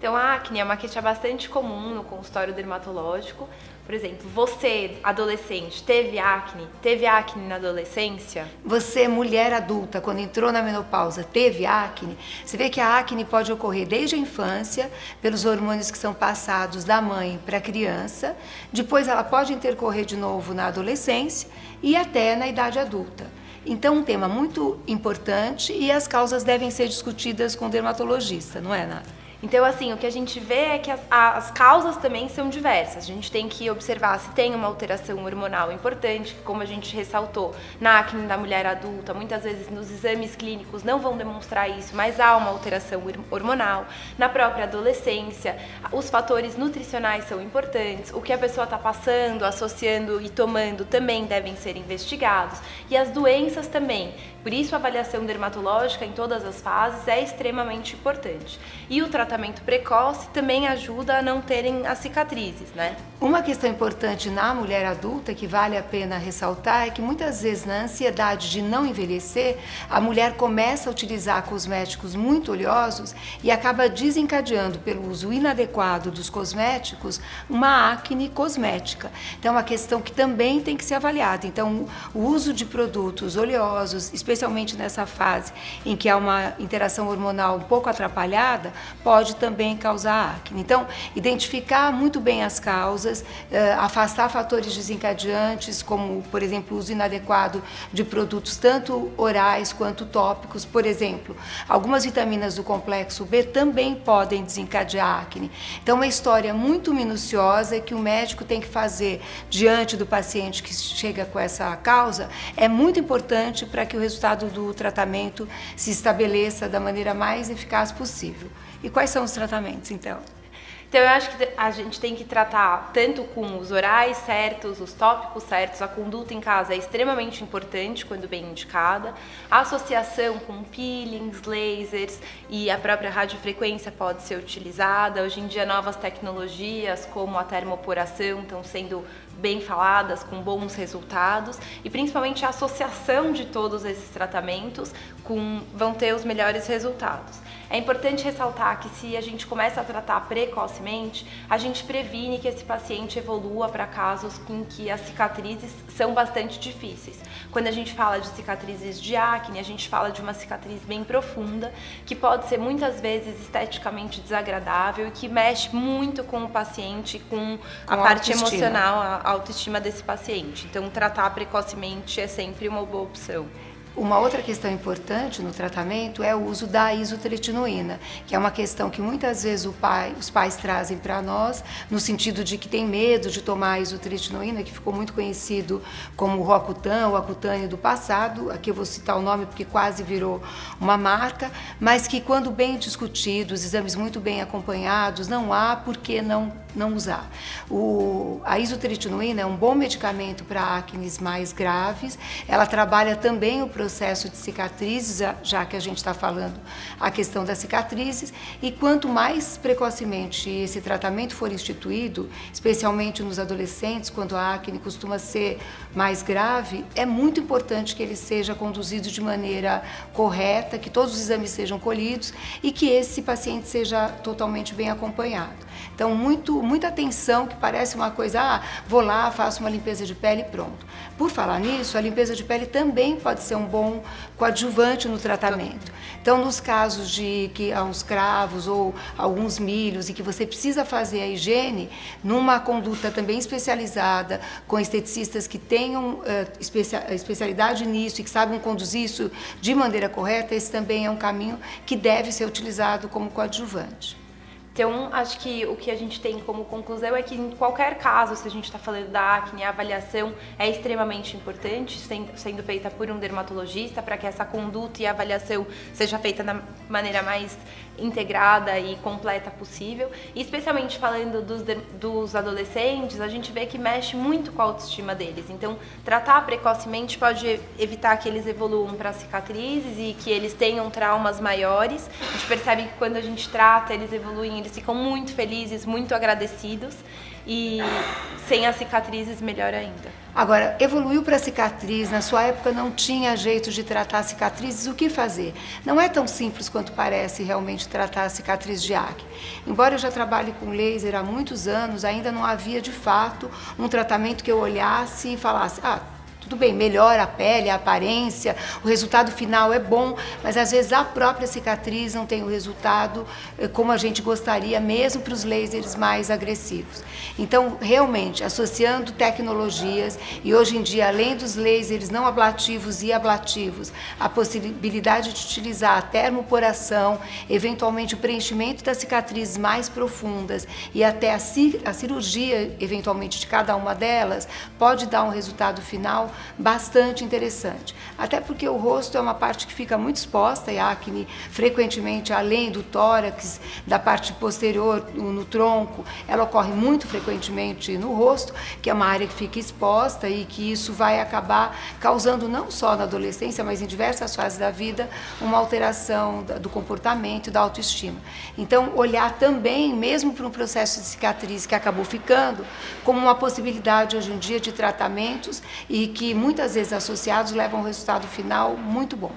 Então, a acne é uma queixa bastante comum no consultório dermatológico. Por exemplo, você, adolescente, teve acne? Teve acne na adolescência? Você, mulher adulta, quando entrou na menopausa, teve acne? Você vê que a acne pode ocorrer desde a infância, pelos hormônios que são passados da mãe para a criança, depois ela pode intercorrer de novo na adolescência e até na idade adulta. Então, um tema muito importante e as causas devem ser discutidas com o dermatologista, não é, Nara? Então, assim, o que a gente vê é que as causas também são diversas. A gente tem que observar se tem uma alteração hormonal importante, que, como a gente ressaltou, na acne da mulher adulta, muitas vezes nos exames clínicos não vão demonstrar isso, mas há uma alteração hormonal. Na própria adolescência, os fatores nutricionais são importantes, o que a pessoa está passando, associando e tomando também devem ser investigados. E as doenças também. Por isso, a avaliação dermatológica em todas as fases é extremamente importante. E o tratamento precoce também ajuda a não terem as cicatrizes, né? Uma questão importante na mulher adulta que vale a pena ressaltar é que muitas vezes na ansiedade de não envelhecer, a mulher começa a utilizar cosméticos muito oleosos e acaba desencadeando pelo uso inadequado dos cosméticos uma acne cosmética. Então é uma questão que também tem que ser avaliada. Então o uso de produtos oleosos, especialmente nessa fase em que há uma interação hormonal um pouco atrapalhada, pode também causar acne. Então, identificar muito bem as causas, afastar fatores desencadeantes, como, por exemplo, o uso inadequado de produtos tanto orais quanto tópicos. Por exemplo, algumas vitaminas do complexo B também podem desencadear acne. Então, é uma história muito minuciosa que o médico tem que fazer diante do paciente que chega com essa causa. É muito importante para que o resultado do tratamento se estabeleça da maneira mais eficaz possível. E quais são os tratamentos, então? Então, eu acho que a gente tem que tratar tanto com os orais certos, os tópicos certos, a conduta em casa é extremamente importante quando bem indicada, a associação com peelings, lasers e a própria radiofrequência pode ser utilizada. Hoje em dia, novas tecnologias como a termoporação estão sendo bem faladas, com bons resultados, e principalmente a associação de todos esses tratamentos vão ter os melhores resultados. É importante ressaltar que se a gente começa a tratar precocemente, a gente previne que esse paciente evolua para casos em que as cicatrizes são bastante difíceis. Quando a gente fala de cicatrizes de acne, a gente fala de uma cicatriz bem profunda, que pode ser muitas vezes esteticamente desagradável e que mexe muito com o paciente, com a parte emocional, a autoestima desse paciente. Então, tratar precocemente é sempre uma boa opção. Uma outra questão importante no tratamento é o uso da isotretinoína, que é uma questão que muitas vezes os pais trazem para nós, no sentido de que tem medo de tomar a isotretinoína, que ficou muito conhecido como o Roacutan, o Accutane do passado. Aqui eu vou citar o nome porque quase virou uma marca, mas que quando bem discutidos, exames muito bem acompanhados, não há por que não usar. A isotretinoína é um bom medicamento para acnes mais graves, ela trabalha também o processo de cicatrizes, já que a gente está falando a questão das cicatrizes, e quanto mais precocemente esse tratamento for instituído, especialmente nos adolescentes, quando a acne costuma ser mais grave, é muito importante que ele seja conduzido de maneira correta, que todos os exames sejam colhidos e que esse paciente seja totalmente bem acompanhado. Então, muita atenção, que parece uma coisa, vou lá, faço uma limpeza de pele e pronto. Por falar nisso, a limpeza de pele também pode ser um bom coadjuvante no tratamento. Então, nos casos de que há uns cravos ou alguns milhos e que você precisa fazer a higiene, numa conduta também especializada, com esteticistas que tenham especialidade nisso e que sabem conduzir isso de maneira correta, esse também é um caminho que deve ser utilizado como coadjuvante. Então, acho que o que a gente tem como conclusão é que em qualquer caso, se a gente está falando da acne, a avaliação é extremamente importante, sendo feita por um dermatologista, para que essa conduta e avaliação seja feita da maneira mais integrada e completa possível. E especialmente falando dos adolescentes, a gente vê que mexe muito com a autoestima deles. Então, tratar precocemente pode evitar que eles evoluam para cicatrizes e que eles tenham traumas maiores. A gente percebe que quando a gente trata, eles evoluem eles ficam muito felizes, muito agradecidos, e sem as cicatrizes melhor ainda. Agora, evoluiu para cicatriz, na sua época não tinha jeito de tratar cicatrizes, o que fazer? Não é tão simples quanto parece realmente tratar a cicatriz de acne. Embora eu já trabalhe com laser há muitos anos, ainda não havia de fato um tratamento que eu olhasse e falasse, tudo bem, melhora a pele, a aparência, o resultado final é bom, mas às vezes a própria cicatriz não tem o resultado como a gente gostaria, mesmo para os lasers mais agressivos. Então, realmente, associando tecnologias, e hoje em dia, além dos lasers não ablativos e ablativos, a possibilidade de utilizar a termoporação, eventualmente o preenchimento das cicatrizes mais profundas e até a cirurgia, eventualmente, de cada uma delas, pode dar um resultado final bastante interessante. Até porque o rosto é uma parte que fica muito exposta, e a acne frequentemente, além do tórax, da parte posterior, no tronco, ela ocorre muito frequentemente no rosto, que é uma área que fica exposta e que isso vai acabar causando não só na adolescência, mas em diversas fases da vida, uma alteração do comportamento e da autoestima. Então, olhar também, mesmo para um processo de cicatriz que acabou ficando, como uma possibilidade hoje em dia de tratamentos e que muitas vezes associados levam a um resultado final muito bom.